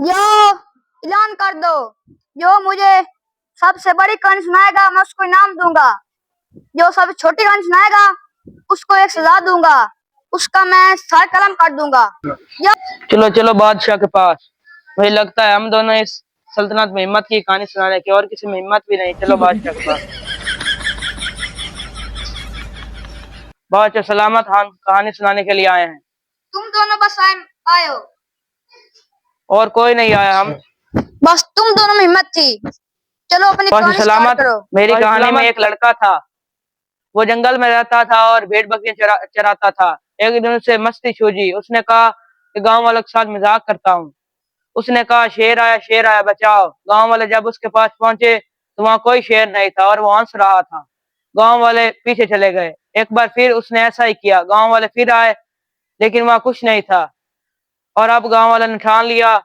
यो ऐलान कर दो, जो मुझे सबसे बड़ी कहानी सुनाएगा मैं उसको इनाम दूंगा, जो सबसे छोटी कहानी सुनाएगा उसको एक सजा दूंगा, उसका मैं सर कलम कर दूंगा। चलो चलो बादशाह के पास। मुझे लगता है हम दोनों इस सल्तनत में हिम्मत की कहानी सुनाने की, और किसी में हिम्मत भी नहीं। चलो बादशाह के पास। बादशाह सलामत, हम कहानी सुनाने के लिए आए हैं। तुम दोनों बस आए हो, और कोई नहीं आया। हम बस तुम दोनों में हिम्मत थी। चलो अपनी कहानी स्टार्ट करो। मेरी कहानी में एक लड़का था। वो जंगल में रहता था और भेड़ बकरियां चराता था। एक दिन उसे मस्ती सूझी। उसने कहा कि गांव वालों के साथ मजाक करता हूँ। उसने कहा शेर आया बचाओ। गांव वाले जब उसके पास पहुंचे तो वहां कोई शेर नहीं था और वो हंस रहा था। गांव वाले पीछे चले गए। एक बार फिर उसने ऐसा ही किया। गांव वाले फिर आए लेकिन वहां कुछ नहीं था। और अब गांव वाले ने ठान लिया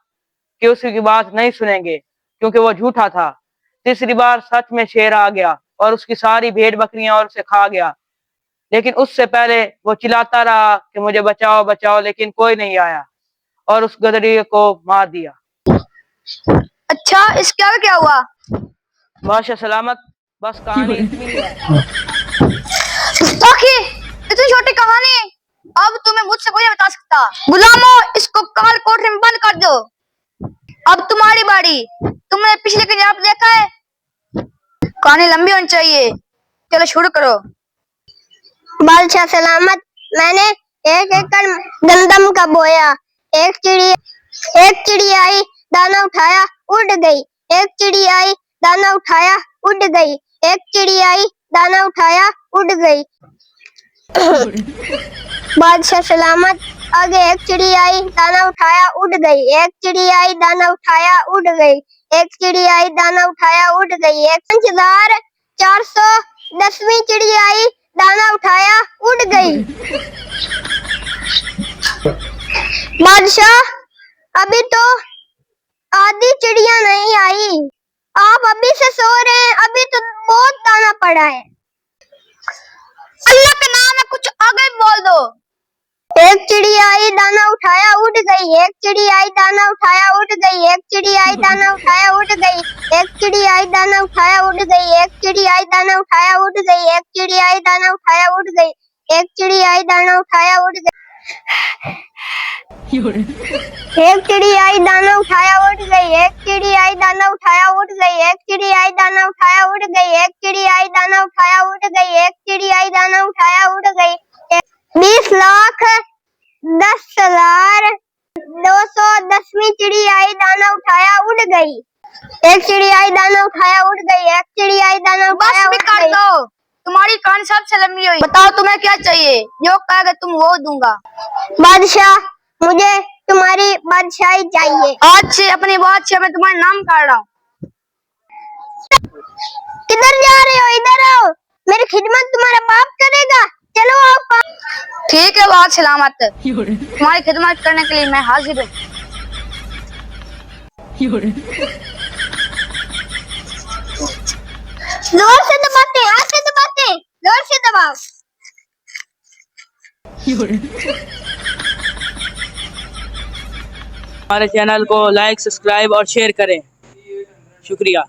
कि उसकी बात नहीं सुनेंगे क्योंकि वो झूठा था। तीसरी बार सच में शेर आ गया और उसकी सारी भेड़ बकरियां और उसे खा गया। लेकिन उससे पहले वो चिल्लाता रहा कि मुझे बचाओ बचाओ, लेकिन कोई नहीं आया और उस गदरी को मार दिया। अच्छा, इसके आगे क्या हुआ? बादशाह सलामत, बस कहानी इतनी ही है। इतनी छोटी कहानी अब तुम्हें मुझसे कोई नहीं बता सकता। गुलामों, इसको काल कोठरी में बंद कर दो। अब तुम्हारी बारी। तुमने पिछले के जवाब देखा है, कहानी लंबी होनी चाहिए। चलो शुरू करो। बादशाह सलामत, मैंने 1 एकड़ गंदम का बोया। एक चिड़ी आई, दाना उठाया उड़ गई। एक चिड़ी आई, दाना उठाया उड़ गई। एक चिड़ी आई, दाना उठाया उड़ गई। बादशाह सलामत, आगे एक चिड़ी आई, दाना उठाया उड़ गई। एक चिड़ी आई, दाना उठाया उड़ गई। एक चिड़ी आई, दाना उठाया उड़ गई। 5410वीं चिड़ी आई, दाना उठाया उड़ गई। बादशाह, अभी तो आधी चिड़िया नहीं आई। आप अभी से सो रहे हैं, अभी तो बहुत दाना पड़ा है। अल्लाह का नाम है, कुछ आगे बोल दो। एक चिड़ी आई, दाना उठाया उड़ गई। एक चिड़ी आई, दाना उठाया उड़ गई। एक चिड़ी आई, दाना उठाया उड़ गई। एक चिड़ी आई, दाना उठाया उड़ गई। एक चिड़ी आई, दाना उठाया उड़ गई। एक चिड़ी आई, दाना उठाया उड़ गई। एक चिड़ी आई, दाना उठाया उड़ गई। एक चिड़ी आई, दाना उठाया उड़ गई। एक चिड़ी आई, दाना उठाया उड़ गई। एक चिड़ी आई, दाना उठाया उड़ गई। एक चिड़ी आई, दाना उठाया उड़ गई। एक चिड़ी आई, दाना उठाया उड़ गई। 20,10,210वीं चिड़ी आई, दाना उठाया उड़ गई। एक चिड़ी आई, दाना उठाया उड़ गई। एक चिड़ी आई, दाना उठाया उड़ गई। दो, तुम्हारी कहानी सबसे लंबी हुई। बताओ तुम्हें क्या चाहिए, जो कहोगे तुम वो दूंगा। बादशाह, मुझे तुम्हारी बादशाही चाहिए। आज से अपनी बादशाह में तुम्हारा नाम काट रहा हूँ। किधर जा रहे हो? इधर आओ, मेरी खिदमत तुम्हारा बाप करेगा। चलो आओ। ठीक है बादशाह सलामत, तुम्हारी खिदमत करने के लिए मैं हाजिर हूँ। जोर से दबाते, हाथ से दबाते, जोर से दबाओ। हमारे चैनल को लाइक, सब्सक्राइब और शेयर करें। शुक्रिया।